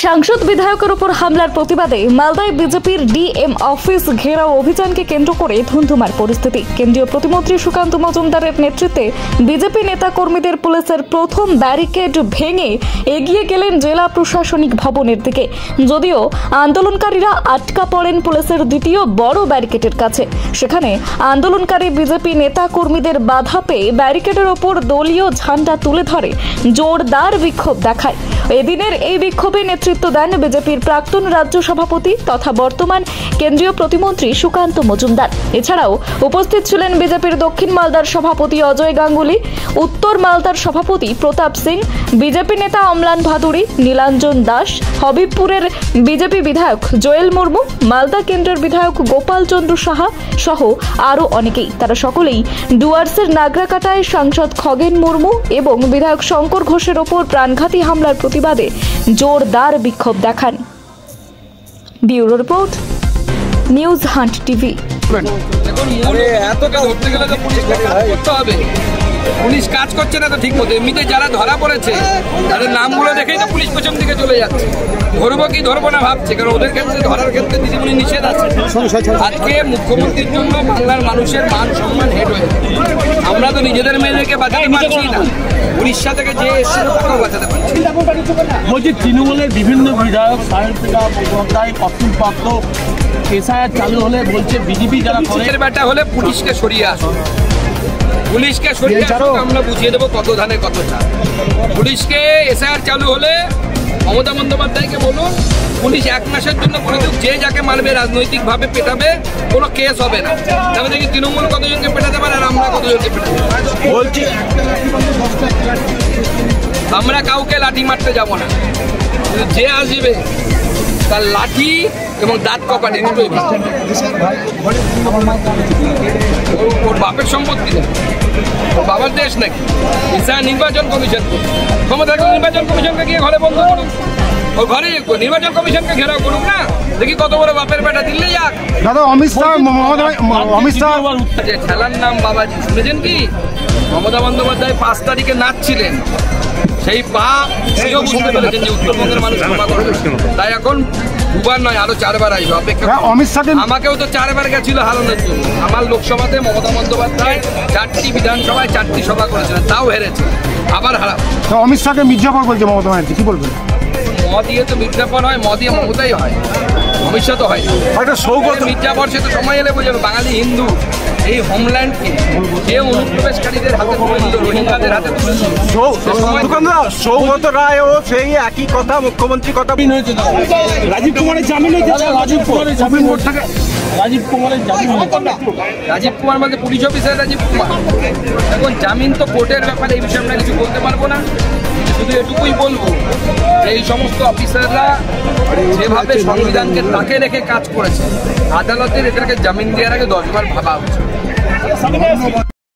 সাংসদ বিধায়কের উপর হামলার প্রতিবাদে মালদায় বিজেপির ডিএম অফিস ঘেরাও অভিযানকে কেন্দ্র করে ধুন্ধুমার পরিস্থিতি। কেন্দ্রীয় প্রতিমন্ত্রী সুকান্ত মজুমদারের নেতৃত্বে বিজেপি নেতা কর্মীদের পুলিশের প্রথম ব্যারিকেড ভেঙে এগিয়ে গেলেন জেলা প্রশাসনিক ভবনের দিকে। যদিও আন্দোলনকারীরা আটকা পড়েন পুলিশের দ্বিতীয় বড় ব্যারিকেডের কাছে। সেখানে আন্দোলনকারী বিজেপি নেতা কর্মীদের বাধা পেয়ে ব্যারিকেডের ওপর দলীয় ঝান্ডা তুলে ধরে জোরদার বিক্ষোভ দেখায়। এদিনের এই বিক্ষোভে নেতৃত্ব দেন বিজেপির প্রাক্তন রাজ্য সভাপতি তথা বর্তমান কেন্দ্রীয় প্রতিমন্ত্রী সুকান্ত মজুমদার। এছাড়াও উপস্থিত ছিলেন বিজেপির দক্ষিণ মালদার সভাপতি অজয় গাঙ্গুলি, উত্তর মালদার সভাপতি প্রতাপ সিং, বিজেপি নেতা অম্লান ভাদুড়ী, নীলাঞ্জন দাস, হবিবপুরের বিজেপি বিধায়ক জোয়েল মুর্মু, মালদা কেন্দ্রের বিধায়ক গোপাল চন্দ্র সাহা সহ আরও অনেকেই। তারা সকলেই ডুয়ার্সের নাগরাকাটায় সাংসদ খগেন মুর্মু এবং বিধায়ক শঙ্কর ঘোষের ওপর প্রাণঘাতী হামলার প্রতিবাদে জোরদার বিক্ষোভ দেখান। Bureau report, news hunt TV. Police কাজ করছে না তো ঠিক মতো। এমনিতে যারা ধরা পড়েছে তাদের নামগুলো দেখেই তো পুলিশ পেছন দিকে চলে যাচ্ছে। ধরবো কি ধরবো না ভাবছে, কারণ ওদের ক্ষেত্রে ধরার ক্ষেত্রে দিদিমণি নিষেধ আছে। আজকে মুখ্যমন্ত্রীর জন্য বাংলার মানুষের মান সম্মান হেড হয়ে, আমরা তো নিজেদের মেয়েদেরকে বাঁচাতে পারছি না, উড়িষ্যা থেকে যে এসে তাকেও বাঁচাতে পারছি। বলছি তৃণমূলের বিভিন্ন বিধায়ক সাহেবরা বন্দ্যোপাধ্যায় অতুল পাত্র এসআইআর চালু হলে বলছে বিজেপি যারা পুলিশের ব্যাটা হলে পুলিশকে সরিয়ে আসুন, পুলিশকে সরিয়ে আসুন, আমরা বুঝিয়ে দেবো কত ধানে কত চাল। পুলিশকে এসআইআর চালু হলে মমতা বন্দ্যোপাধ্যায়কে বলুন পুলিশ এক মাসের জন্য করে দেখ, যে যাকে মারবে রাজনৈতিকভাবে পেটাবে, কোনো কেস হবে না। তাহলে দেখি তৃণমূল কতজনকে পেটাতে পারে আর আমরা কতজনকে পেটাতে পারি। বলছি আমরা কাউকে লাঠি মারতে যাব না, যে আসবে তার লাঠি এবং দাঁত কপাটে দুটোই। ওর বাপের সম্পত্তি নেই, ওর বাবার দেশ নাকি? নির্বাচন কমিশন ক্ষমতা থাকলে নির্বাচন কমিশনকে গিয়ে ঘরে বন্ধ করুন, ওর ঘরে নির্বাচন কমিশনকে ঘেরাও করুক না, দেখি কত বড় বাপের বেটা দিল্লি যাক। খেলার নাম বাবাজি শুনেছেন কি? মমতা বন্দ্যোপাধ্যায় 5 তারিখে নাচছিলেন, সেই পা বুঝতে পেরেছেন যে উত্তরবঙ্গের মানুষ ক্ষমা করবে, তাই এখন দুবার নয় আরো 4 বার আসবে অপেক্ষা। আমাকেও তো 4 বার গেছিল হারানোর জন্য। আমার লোকসভাতে মমতা বন্দ্যোপাধ্যায় 4টি বিধানসভায় 4টি সভা করেছিলেন, তাও হেরেছে, আবার হারাবো। অমিত শাহকে মির্জাফর বলছে মমতা ব্যানার্জি, কি বলবেন? ম দিয়ে তো মির্জাফর হয়, ম দিয়ে মমতাই হয়, অমিত শাহ তো হয় মির্জাফর। সে তো সময় এলে বোঝাবে বাঙালি হিন্দু এই হোমল্যান্ডকে যে অনুপ্রবেশকারীদের হাতে তুলে দিল, রোহিঙ্গাদের হাতে তুলে দিল। সৌগত রায়ও সেই একই কথা, মুখ্যমন্ত্রী কথা। রাজীব কুমারের জামিন হয়েছে, রাজীব কুমার মানে পুলিশ অফিসার রাজীব কুমার। এখন জামিন তো কোর্টের ব্যাপারে, এই বিষয়ে আমরা কিছু বলতে পারবো না। শুধু এটুকুই বলবো এই সমস্ত অফিসাররা যেভাবে সংবিধানকে তাকে রেখে কাজ করেছে, আদালতের এটাকে জামিন দেওয়ার আগে 10 বার ভাবা উচিত।